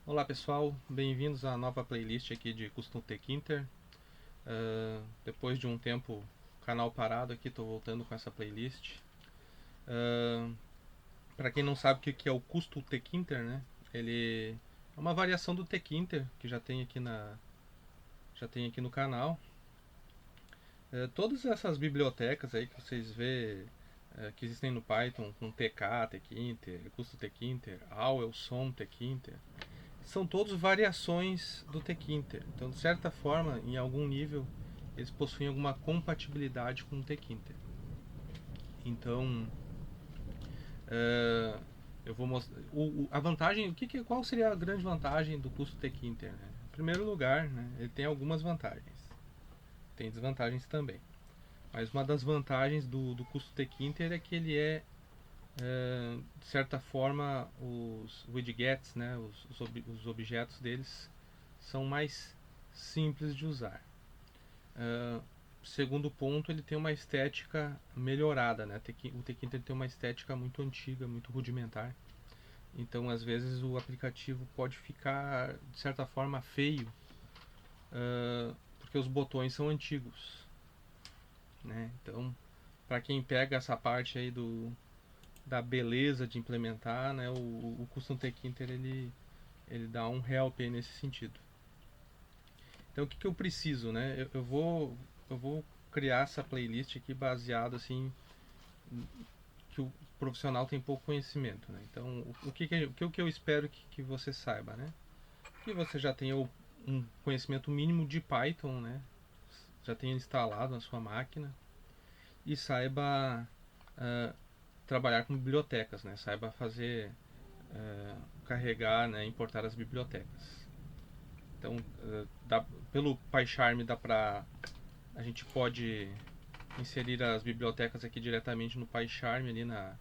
Olá pessoal, bem-vindos à nova playlist aqui de Custom Tkinter. Depois de um tempo, canal parado aqui, estou voltando com essa playlist. Para quem não sabe o que é o Custom Tkinter, né? Ele é uma variação do Tkinter que já tem aqui no canal. Todas essas bibliotecas aí que vocês vê que existem no Python, com TK, Tkinter, Custom Tkinter, AWL, SOM Tkinter, são todos variações do Tkinter. Então, de certa forma, em algum nível, eles possuem alguma compatibilidade com o Tkinter. Então, eu vou mostrar a vantagem. Qual seria a grande vantagem do custo Tkinter? Né? Em primeiro lugar, né, ele tem algumas vantagens. Tem desvantagens também. Mas uma das vantagens do custo Tkinter é que ele é, de certa forma, os widgets, né, os objetos deles são mais simples de usar. Segundo ponto, ele tem uma estética melhorada, né? O Tkinter tem uma estética muito antiga, muito rudimentar. Então, às vezes, o aplicativo pode ficar, de certa forma, feio, porque os botões são antigos, né? Então, para quem pega essa parte aí da beleza de implementar, né? O Custom Tkinter ele dá um help aí nesse sentido. Então o que eu preciso, né? Eu vou criar essa playlist aqui baseado assim que o profissional tem pouco conhecimento, né? Então o que eu espero que você saiba, né? Que você já tenha um conhecimento mínimo de Python, né? Já tenha instalado na sua máquina e saiba trabalhar com bibliotecas, né? Saiba fazer carregar, né? Importar as bibliotecas. Então, pelo PyCharm a gente pode inserir as bibliotecas aqui diretamente no PyCharm ali na,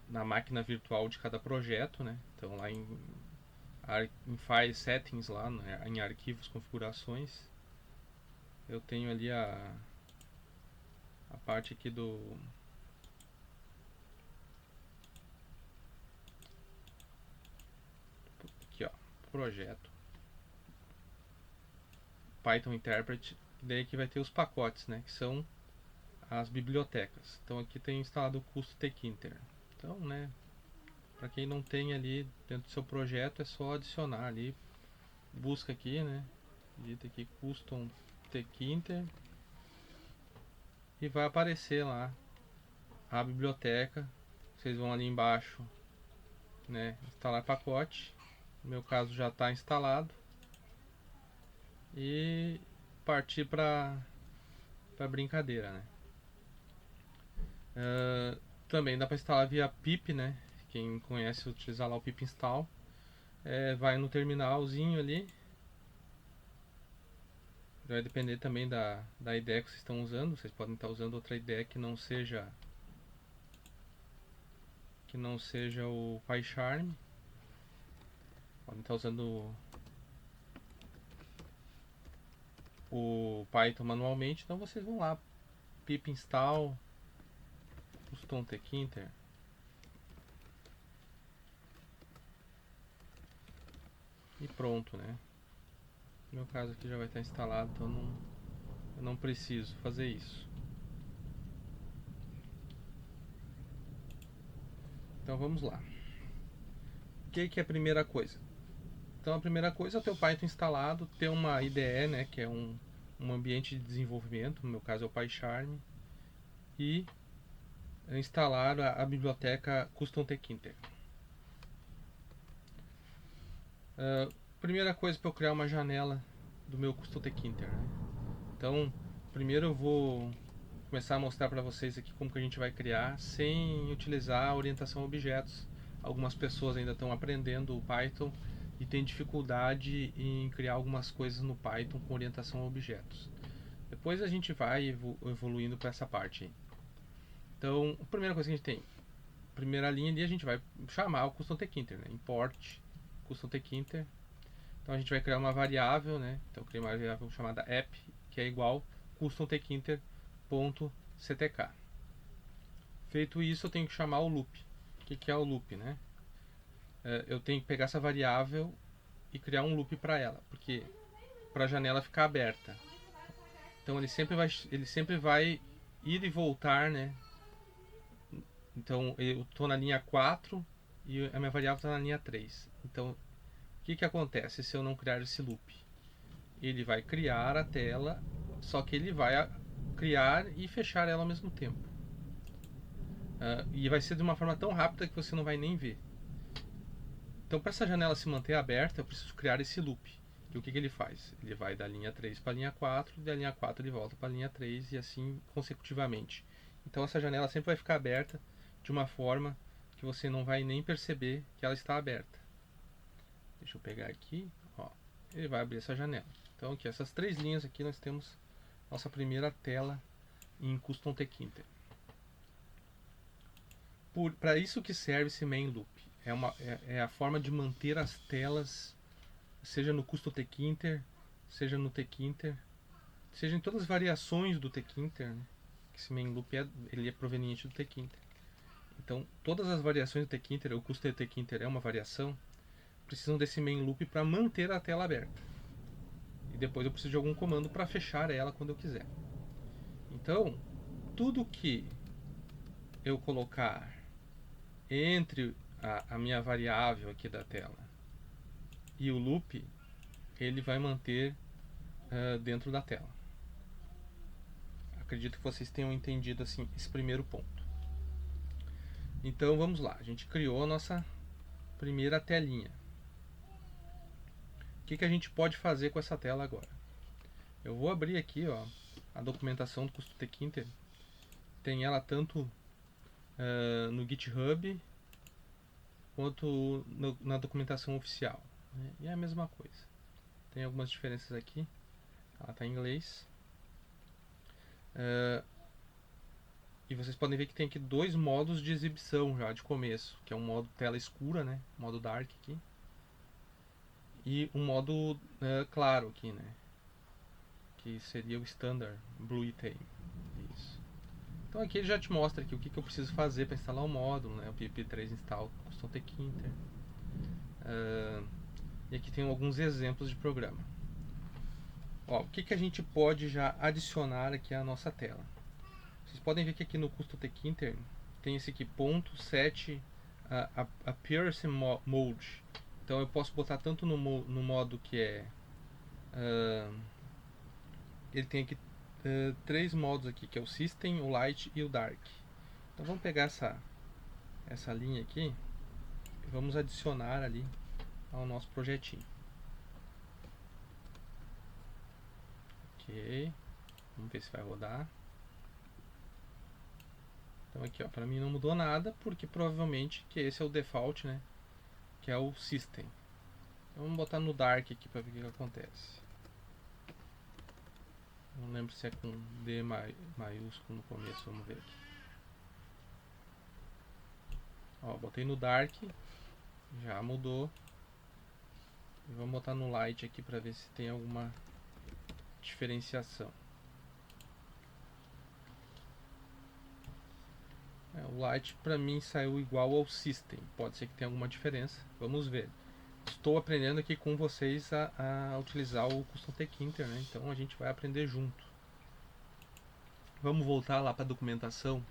na máquina virtual de cada projeto, né? Então lá em File Settings, lá né, em arquivos, configurações, eu tenho ali a parte aqui aqui ó, projeto Python Interpret, daí que vai ter os pacotes, né? Que são as bibliotecas. Então aqui tem instalado o custo Tkinter. Então, né, para quem não tem ali dentro do seu projeto, é só adicionar ali, busca aqui, né, digita aqui custom Tkinter e vai aparecer lá a biblioteca. Vocês vão ali embaixo, né, instalar pacote. No meu caso já está instalado e partir para brincadeira, né. Também dá para instalar via pip, né? Quem conhece utilizar lá o pip install, vai no terminalzinho ali. Vai depender também da IDE que vocês estão usando. Vocês podem estar usando outra IDE que não seja o PyCharm. Podem estar usando o Python manualmente. Então vocês vão lá, pip install custom tkinter e pronto, né? No meu caso aqui já vai estar instalado, então eu não preciso fazer isso. Então vamos lá. O que é a primeira coisa? Então a primeira coisa é ter o Python instalado, ter uma IDE, né, que é um ambiente de desenvolvimento, no meu caso é o PyCharm, e instalar a biblioteca Custom Tkinter. Primeira coisa para eu criar uma janela do meu Custom Tkinter, né? Então, primeiro eu vou começar a mostrar para vocês aqui como que a gente vai criar sem utilizar a orientação a objetos. Algumas pessoas ainda estão aprendendo o Python e têm dificuldade em criar algumas coisas no Python com orientação a objetos. Depois a gente vai evoluindo para essa parte aí. Então, a primeira coisa que a gente tem, primeira linha ali, a gente vai chamar o Custom Tkinter, né? Import Custom Tkinter. Então a gente vai criar uma variável, né? Então eu criei uma variável chamada app, que é igual custom tkinter.ctk. Feito isso, eu tenho que chamar o loop. O que é o loop, né? eu tenho que pegar essa variável e criar um loop para ela, porque para a janela ficar aberta. Então ele sempre vai ir e voltar, né? Então eu estou na linha 4 e a minha variável está na linha 3. Então o que acontece se eu não criar esse loop? Ele vai criar a tela, só que ele vai criar e fechar ela ao mesmo tempo. E vai ser de uma forma tão rápida que você não vai nem ver. Então, para essa janela se manter aberta, eu preciso criar esse loop. E o que ele faz? Ele vai da linha 3 para a linha 4, e da linha 4 ele volta para a linha 3 e assim consecutivamente. Então, essa janela sempre vai ficar aberta de uma forma que você não vai nem perceber que ela está aberta. Deixa eu pegar aqui, ó. Ele vai abrir essa janela. Então, aqui, essas 3 linhas aqui, nós temos nossa primeira tela em Custom Tkinter. Para isso que serve esse main loop. É a forma de manter as telas, seja no Custom Tkinter, seja no Tkinter, seja em todas as variações do Tkinter, né? Esse main loop ele é proveniente do Tkinter. Então, todas as variações do Tkinter, o Custom Tkinter é uma variação, precisam desse main loop para manter a tela aberta. E depois eu preciso de algum comando para fechar ela quando eu quiser. Então, tudo que eu colocar entre a minha variável aqui da tela e o loop, ele vai manter dentro da tela. Acredito que vocês tenham entendido assim esse primeiro ponto. Então vamos lá, a gente criou a nossa primeira telinha. O que a gente pode fazer com essa tela agora? Eu vou abrir aqui, ó, a documentação do Custom Tkinter. Tem ela tanto no GitHub quanto na documentação oficial, né? E é a mesma coisa. Tem algumas diferenças aqui. Ela está em inglês. E vocês podem ver que tem aqui 2 modos de exibição já de começo, que é um modo tela escura, né, modo dark aqui, e um modo claro aqui, né, que seria o standard blue theme. Isso. Então aqui ele já te mostra aqui o que eu preciso fazer para instalar o módulo, né, o pip3 install Custom Tkinter. E aqui tem alguns exemplos de programa. Ó, o que a gente pode já adicionar aqui à nossa tela? Vocês podem ver que aqui no Custom Tkinter tem esse aqui, ponto .set Appearance Mode. Então eu posso botar tanto no modo que é... ele tem aqui 3 modos aqui, que é o System, o Light e o Dark. Então vamos pegar essa linha aqui e vamos adicionar ali ao nosso projetinho. Ok, vamos ver se vai rodar. Então aqui, ó, para mim não mudou nada, porque provavelmente que esse é o default, né, que é o System. Então vamos botar no Dark aqui para ver o que acontece. Não lembro se é com D maiúsculo no começo, vamos ver aqui. Ó, botei no Dark, já mudou. E vamos botar no Light aqui para ver se tem alguma diferenciação. O Light para mim saiu igual ao System, pode ser que tenha alguma diferença, vamos ver. Estou aprendendo aqui com vocês a utilizar o Custom Tkinter, né? Então a gente vai aprender junto. Vamos voltar lá para a documentação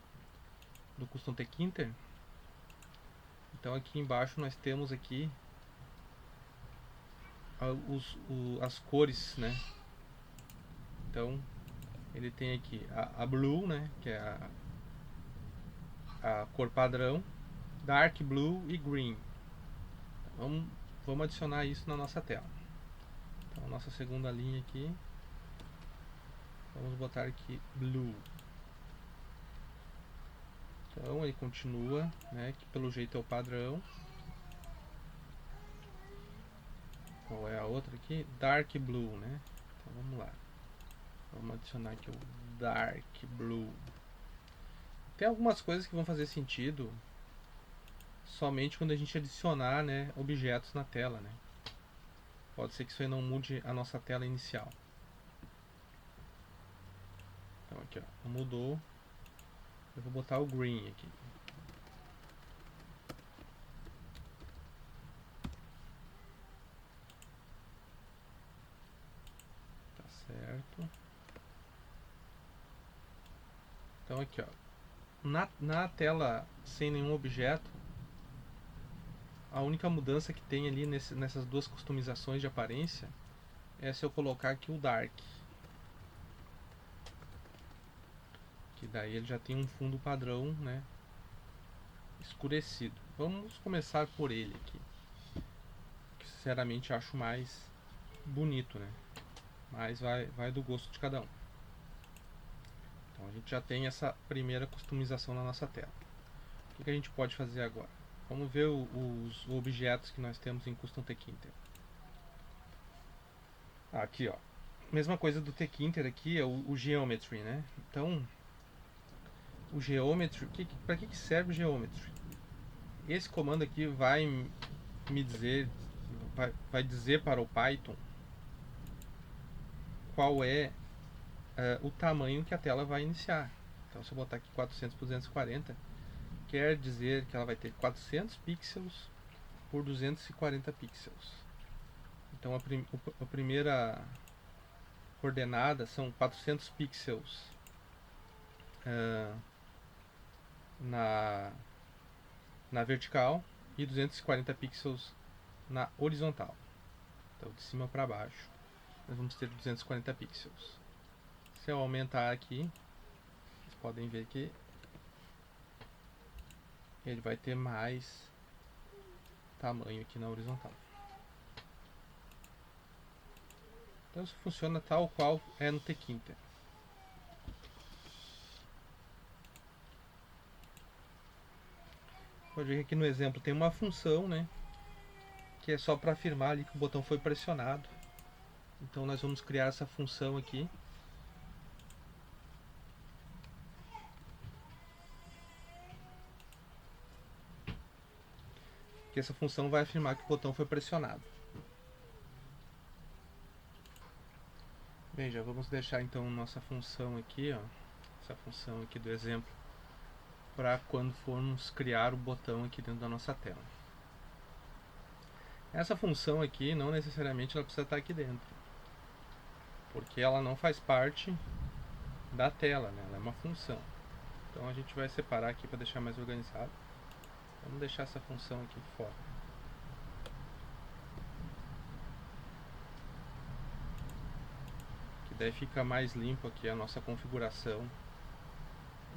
do Custom Tkinter. Então aqui embaixo nós temos aqui as cores, né? Então ele tem aqui a Blue, né? Que é a cor padrão, Dark Blue e Green. Vamos adicionar isso na nossa tela. Então a nossa segunda linha aqui, vamos botar aqui Blue. Então ele continua, né, que pelo jeito é o padrão. Qual é a outra aqui? Dark Blue, né? Então vamos lá. Vamos adicionar aqui o Dark Blue. Tem algumas coisas que vão fazer sentido somente quando a gente adicionar, né, objetos na tela, né? Pode ser que isso aí não mude a nossa tela inicial. Então aqui, ó, mudou. Eu vou botar o green aqui. Então aqui, ó, na tela sem nenhum objeto, a única mudança que tem ali nessas duas customizações de aparência é se eu colocar aqui o Dark, que daí ele já tem um fundo padrão, né, escurecido. Vamos começar por ele aqui, que sinceramente acho mais bonito, né, mas vai do gosto de cada um. Então a gente já tem essa primeira customização na nossa tela. O que a gente pode fazer agora? Vamos ver os objetos que nós temos em Custom Tkinter. Aqui, ó, mesma coisa do Tkinter aqui, é o Geometry, né? Então, o Geometry, para que serve o Geometry? Esse comando aqui vai me dizer, vai dizer para o Python qual é o tamanho que a tela vai iniciar. Então, se eu botar aqui 400 por 240, quer dizer que ela vai ter 400 pixels por 240 pixels. Então a primeira coordenada são 400 pixels na vertical e 240 pixels na horizontal. Então de cima para baixo nós vamos ter 240 pixels. Se eu aumentar aqui, vocês podem ver que ele vai ter mais tamanho aqui na horizontal. Então isso funciona tal qual é no Tkinter. Pode ver que aqui no exemplo tem uma função, né, que é só para afirmar ali que o botão foi pressionado. Então nós vamos criar essa função aqui. Que essa função vai afirmar que o botão foi pressionado. Bem, já vamos deixar então nossa função aqui, ó, essa função aqui do exemplo, para quando formos criar o botão aqui dentro da nossa tela. Essa função aqui não necessariamente ela precisa estar aqui dentro, porque ela não faz parte da tela, né? Ela é uma função. Então a gente vai separar aqui para deixar mais organizado. Vamos deixar essa função aqui fora. Que daí fica mais limpo aqui a nossa configuração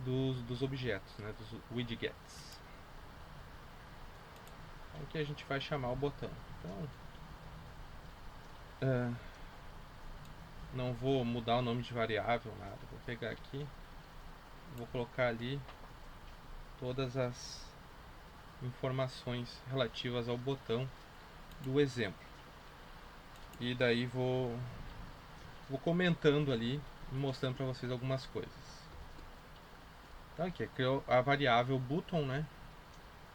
dos objetos, né? Dos widgets. Então aqui a gente vai chamar o botão. Então, não vou mudar o nome de variável, nada. Vou pegar aqui, vou colocar ali todas as informações relativas ao botão do exemplo. E daí vou comentando ali e mostrando para vocês algumas coisas. Então aqui a variável button, né?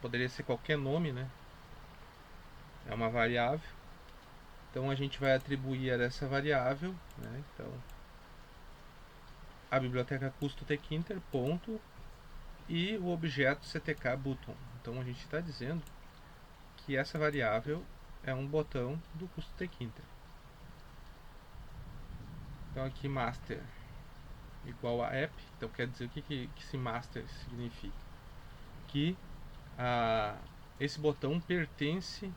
Poderia ser qualquer nome, né? É uma variável. Então a gente vai atribuir a essa variável, né? Então a biblioteca custom tkinter ponto e o objeto ctk button. Então a gente está dizendo que essa variável é um botão do custom tkinter. Então aqui master igual a app. Então quer dizer o que esse master significa? Que esse botão pertence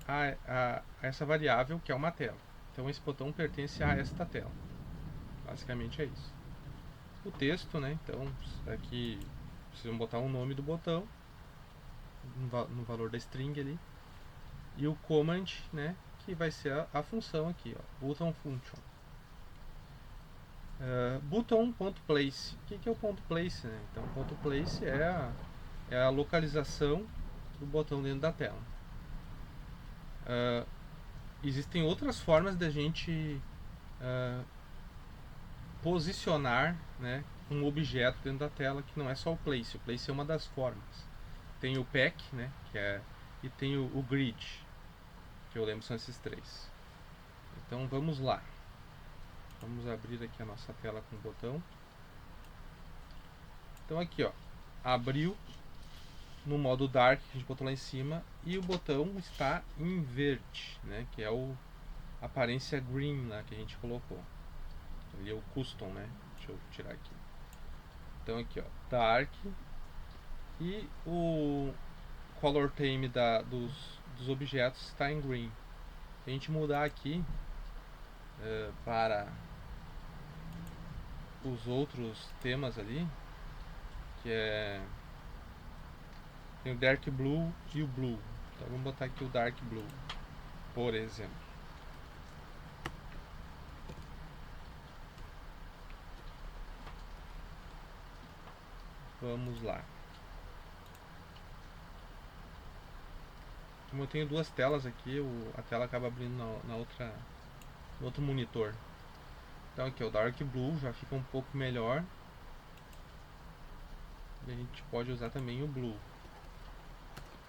a essa variável que é uma tela. Então esse botão pertence a esta tela. Basicamente é isso. O texto, né? Então aqui precisam botar o nome do botão no valor da string ali. E o command, né? Que vai ser a função aqui, ó, button function. Button.place. O que é o ponto place, né? Então, ponto place é a localização do botão dentro da tela. Existem outras formas da gente posicionar, né, um objeto dentro da tela que não é só o place. O place é uma das formas. Tem o pack, né, e tem o grid, que eu lembro são esses três. Então vamos lá. Vamos abrir aqui a nossa tela com o botão. Então aqui, ó, abriu no modo dark que a gente botou lá em cima e o botão está em verde, né, que é a aparência green lá que a gente colocou. Ele é o custom, né? Deixa eu tirar aqui. Então aqui, ó, dark, e o color theme dos objetos está em green. Se a gente mudar aqui para os outros temas ali, que é, tem o dark blue e o blue. Então vamos botar aqui o dark blue, por exemplo. Vamos lá. Como eu tenho duas telas aqui, a tela acaba abrindo no outro monitor. Então aqui o dark blue já fica um pouco melhor. E a gente pode usar também o blue,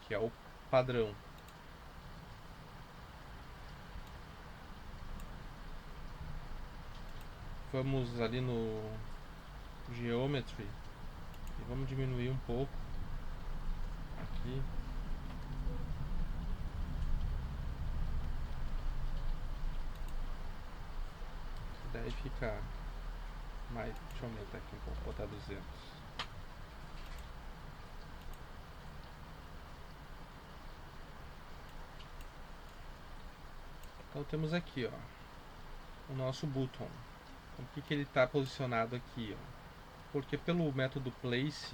que é o padrão. Vamos ali no Geometry e vamos diminuir um pouco aqui. Daí fica mais. Deixa eu aumentar aqui um pouco, botar 200. Então temos aqui, ó, o nosso button. Então, por que ele está posicionado aqui, ó? Porque pelo método place,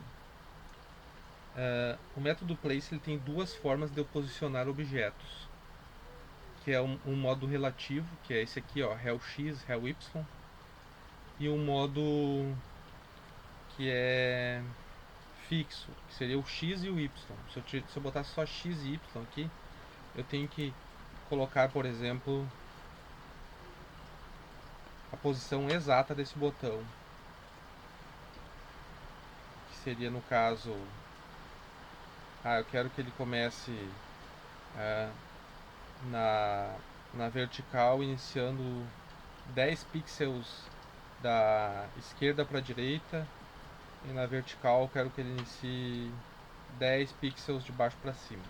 o método place ele tem duas formas de eu posicionar objetos, que é um modo relativo, que é esse aqui, ó, rel x, rel y, e um modo que é fixo, que seria o x e o y. Se eu botar só x e y aqui, eu tenho que colocar, por exemplo, a posição exata desse botão, que seria no caso, eu quero que ele comece na vertical, iniciando 10 pixels da esquerda para a direita, e na vertical eu quero que ele inicie 10 pixels de baixo para cima.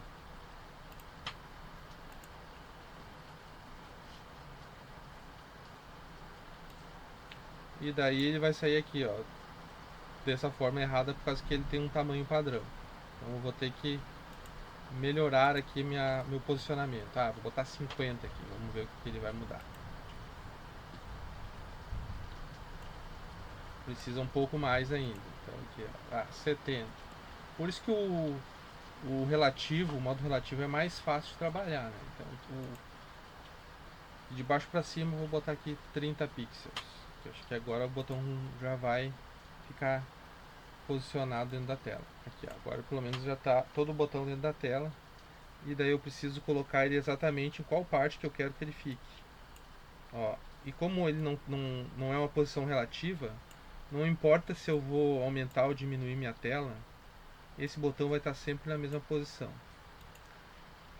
E daí ele vai sair aqui, ó, dessa forma errada, por causa que ele tem um tamanho padrão. Então eu vou ter que melhorar aqui meu posicionamento. Vou botar 50 aqui, vamos ver o que ele vai mudar. Precisa um pouco mais ainda. Então aqui, ó, 70. Por isso que o relativo, o modo relativo é mais fácil de trabalhar, né? Então de baixo para cima eu vou botar aqui 30 pixels. Eu acho que agora o botão já vai ficar posicionado dentro da tela. Aqui, agora pelo menos já está todo o botão dentro da tela. E daí eu preciso colocar ele exatamente em qual parte que eu quero que ele fique. Ó, e como ele não é uma posição relativa, não importa se eu vou aumentar ou diminuir minha tela, esse botão vai estar sempre na mesma posição.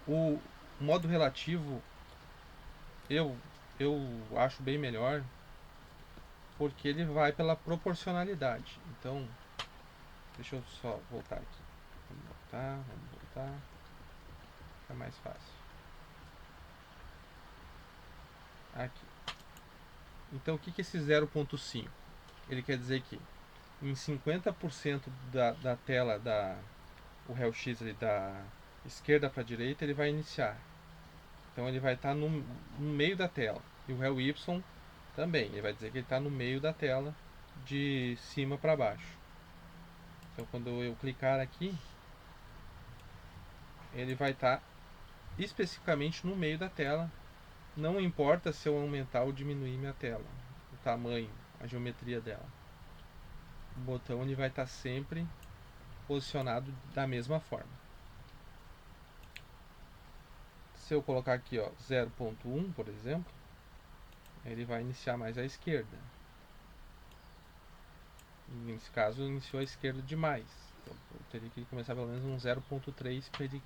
O modo relativo eu acho bem melhor, porque ele vai pela proporcionalidade. Então, deixa eu só voltar aqui. Vamos voltar. Fica mais fácil. Aqui. Então, o que é esse 0.5? Ele quer dizer que em 50% da tela, o rel x ali, da esquerda para a direita, ele vai iniciar. Então ele vai estar no meio da tela. E o rel y também, ele vai dizer que ele está no meio da tela, de cima para baixo. Então quando eu clicar aqui, ele vai estar especificamente no meio da tela. Não importa se eu aumentar ou diminuir minha tela, o tamanho, a geometria dela. O botão ele vai estar sempre posicionado da mesma forma. Se eu colocar aqui, ó, 0.1, por exemplo, ele vai iniciar mais à esquerda. Nesse caso, iniciou à esquerda demais. Então, eu teria que começar pelo menos um 0.3 para ele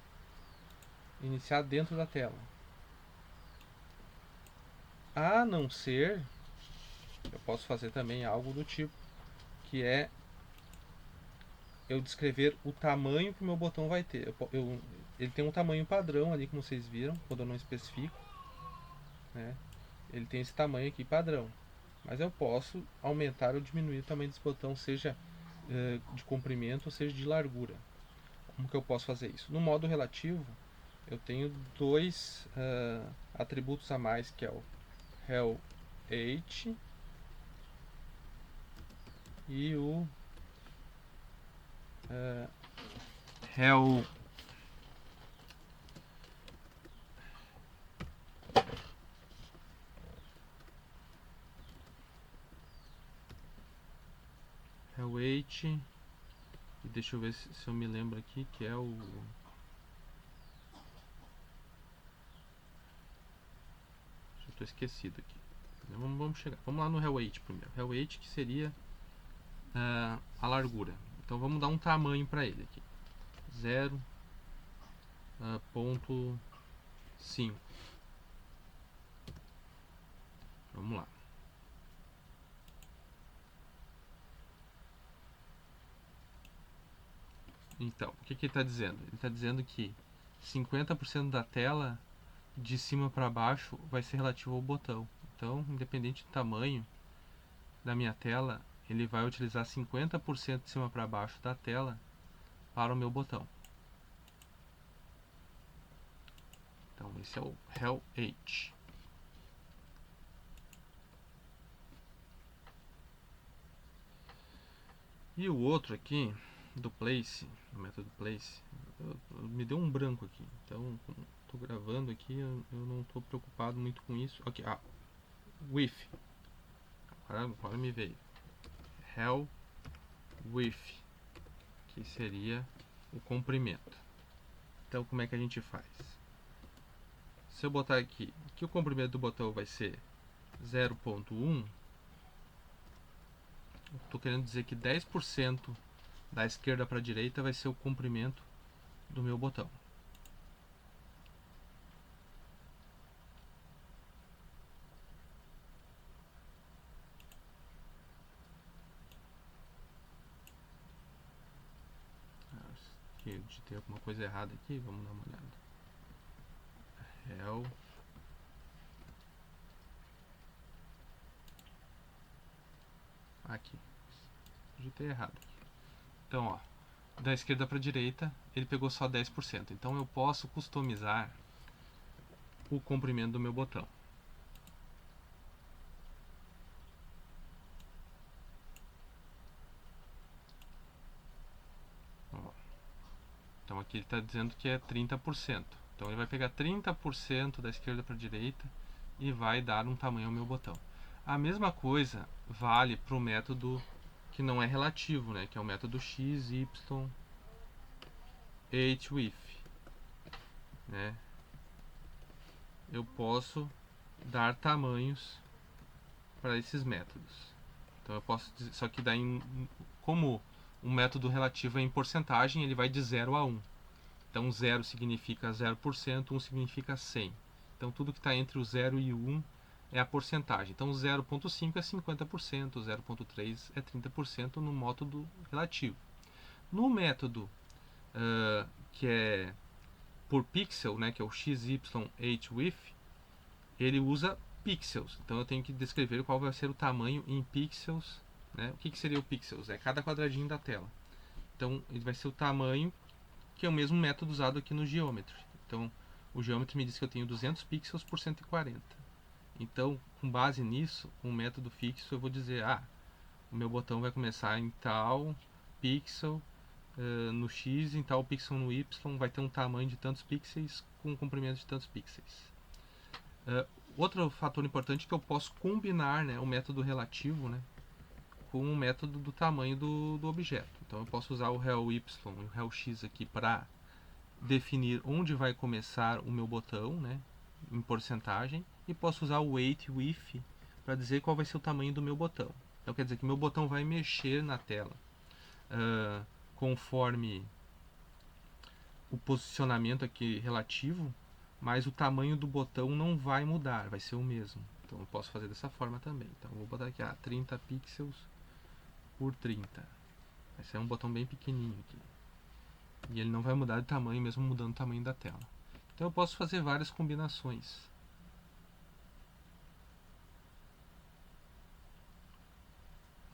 iniciar dentro da tela. A não ser, eu posso fazer também algo do tipo, que é eu descrever o tamanho que o meu botão vai ter. Ele tem um tamanho padrão ali, como vocês viram, quando eu não especifico, né? Ele tem esse tamanho aqui padrão. Mas eu posso aumentar ou diminuir o tamanho desse botão, seja de comprimento ou seja de largura. Como que eu posso fazer isso? No modo relativo, eu tenho dois atributos a mais, que é o height e o height e deixa eu ver se eu me lembro aqui, que é o eu tô esquecido aqui. Vamos lá no height primeiro. Height que seria a largura. Então vamos dar um tamanho para ele aqui. 0.5. Vamos lá. Então, o que ele está dizendo? Ele está dizendo que 50% da tela de cima para baixo vai ser relativo ao botão. Então, independente do tamanho da minha tela, ele vai utilizar 50% de cima para baixo da tela para o meu botão. Então, esse é o height. E o outro aqui, do place, o método place, me deu um branco aqui. Então, como estou gravando aqui, eu não estou preocupado muito com isso. Ok, width. Agora me veio. Width, que seria o comprimento. Então, como é que a gente faz? Se eu botar aqui que o comprimento do botão vai ser 0.1, estou querendo dizer que 10% da esquerda para a direita vai ser o comprimento do meu botão. Acho que eu digitei alguma coisa errada aqui, vamos dar uma olhada. Aqui, digitei errado. Então, ó, da esquerda para a direita, ele pegou só 10%. Então eu posso customizar o comprimento do meu botão. Então aqui ele está dizendo que é 30%. Então ele vai pegar 30% da esquerda para a direita e vai dar um tamanho ao meu botão. A mesma coisa vale para o método que não é relativo, né? Que é o método x, y, width. Né? Eu posso dar tamanhos para esses métodos. Então eu posso dizer, só que daí, como o método relativo é em porcentagem, ele vai de 0 a 1. Então 0 significa 0%, 1 significa 100. Então tudo que está entre o 0 e o 1 é a porcentagem. Então 0.5 é 50%, 0.3 é 30% no método relativo. No método que é por pixel, né, que é o XYHWidth, ele usa pixels. Então eu tenho que descrever qual vai ser o tamanho em pixels. Né? O que seria o pixels? É cada quadradinho da tela. Então ele vai ser o tamanho, que é o mesmo método usado aqui no Geometry. Então o Geometry me diz que eu tenho 200 pixels por 140. Então, com base nisso, com um método fixo, eu vou dizer, o meu botão vai começar em tal pixel no X, em tal pixel no Y, vai ter um tamanho de tantos pixels com um comprimento de tantos pixels. Outro fator importante é que eu posso combinar, né, o método relativo, né, com o método do tamanho do objeto. Então eu posso usar o rel y e o rel x aqui para definir onde vai começar o meu botão, né, em porcentagem, e posso usar o weight width para dizer qual vai ser o tamanho do meu botão. Então quer dizer que meu botão vai mexer na tela conforme o posicionamento aqui relativo, mas o tamanho do botão não vai mudar, vai ser o mesmo. Então eu posso fazer dessa forma também. Então eu vou botar aqui 30 pixels por 30. Vai ser um botão bem pequenininho aqui. E ele não vai mudar de tamanho mesmo mudando o tamanho da tela. Então eu posso fazer várias combinações.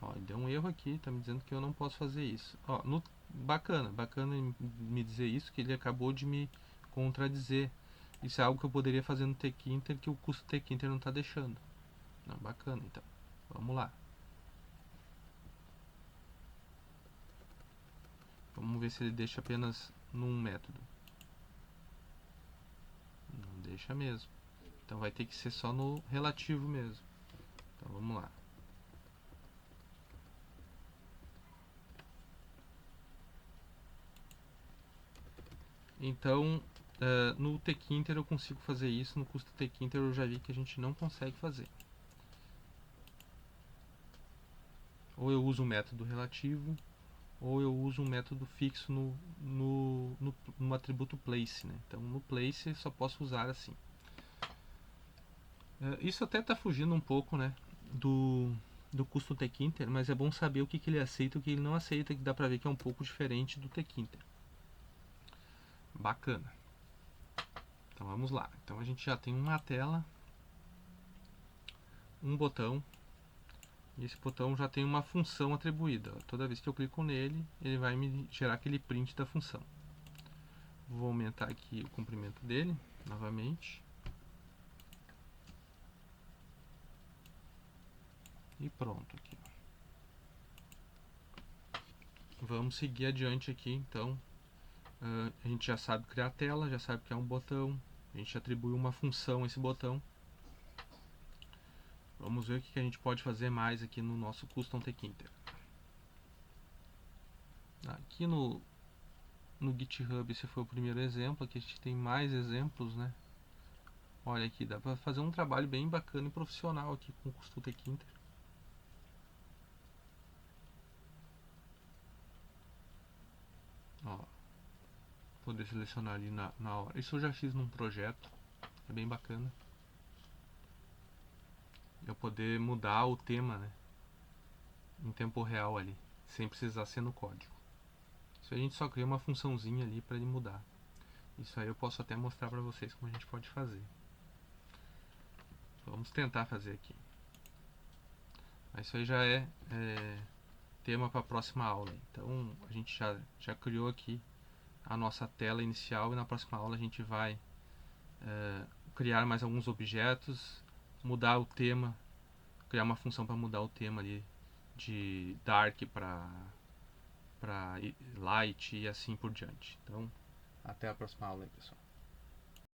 Ó, deu um erro aqui, tá me dizendo que eu não posso fazer isso. Ó, bacana me dizer isso, que ele acabou de me contradizer. Isso é algo que eu poderia fazer no Tkinter que o custo Tkinter não tá deixando. Não, bacana, então. Vamos lá. Vamos ver se ele deixa apenas num método. Não deixa mesmo. Então vai ter que ser só no relativo mesmo. Então vamos lá. Então no Tkinter eu consigo fazer isso, no custo Tkinter eu já vi que a gente não consegue fazer. Ou eu uso o método relativo, ou eu uso um método fixo no atributo place, né? Então no place só posso usar assim. Isso até está fugindo um pouco, né, do custo Tkinter, mas é bom saber o que ele aceita e o que ele não aceita, que dá para ver que é um pouco diferente do Tkinter. Bacana. Então vamos lá. Então a gente já tem uma tela, um botão, e esse botão já tem uma função atribuída. Toda vez que eu clico nele, ele vai me gerar aquele print da função. Vou aumentar aqui o comprimento dele, novamente. E pronto aqui. Vamos seguir adiante aqui, então. A gente já sabe criar a tela, já sabe que é um botão. A gente atribui uma função a esse botão. Vamos ver o que a gente pode fazer mais aqui no nosso Custom Tkinter. Aqui no GitHub esse foi o primeiro exemplo, aqui a gente tem mais exemplos, né? Olha aqui, dá para fazer um trabalho bem bacana e profissional aqui com o Custom Tkinter. Ó, poder selecionar ali na hora. Isso eu já fiz num projeto, é bem bacana. Eu poder mudar o tema, né, em tempo real ali, sem precisar ser no código. Isso a gente só cria uma funçãozinha ali para ele mudar. Isso aí eu posso até mostrar para vocês como a gente pode fazer. Vamos tentar fazer aqui. Mas isso aí já é tema para a próxima aula. Então a gente já criou aqui a nossa tela inicial e na próxima aula a gente vai criar mais alguns objetos, mudar o tema, criar uma função para mudar o tema ali de dark para light e assim por diante. Então, até a próxima aula aí, pessoal.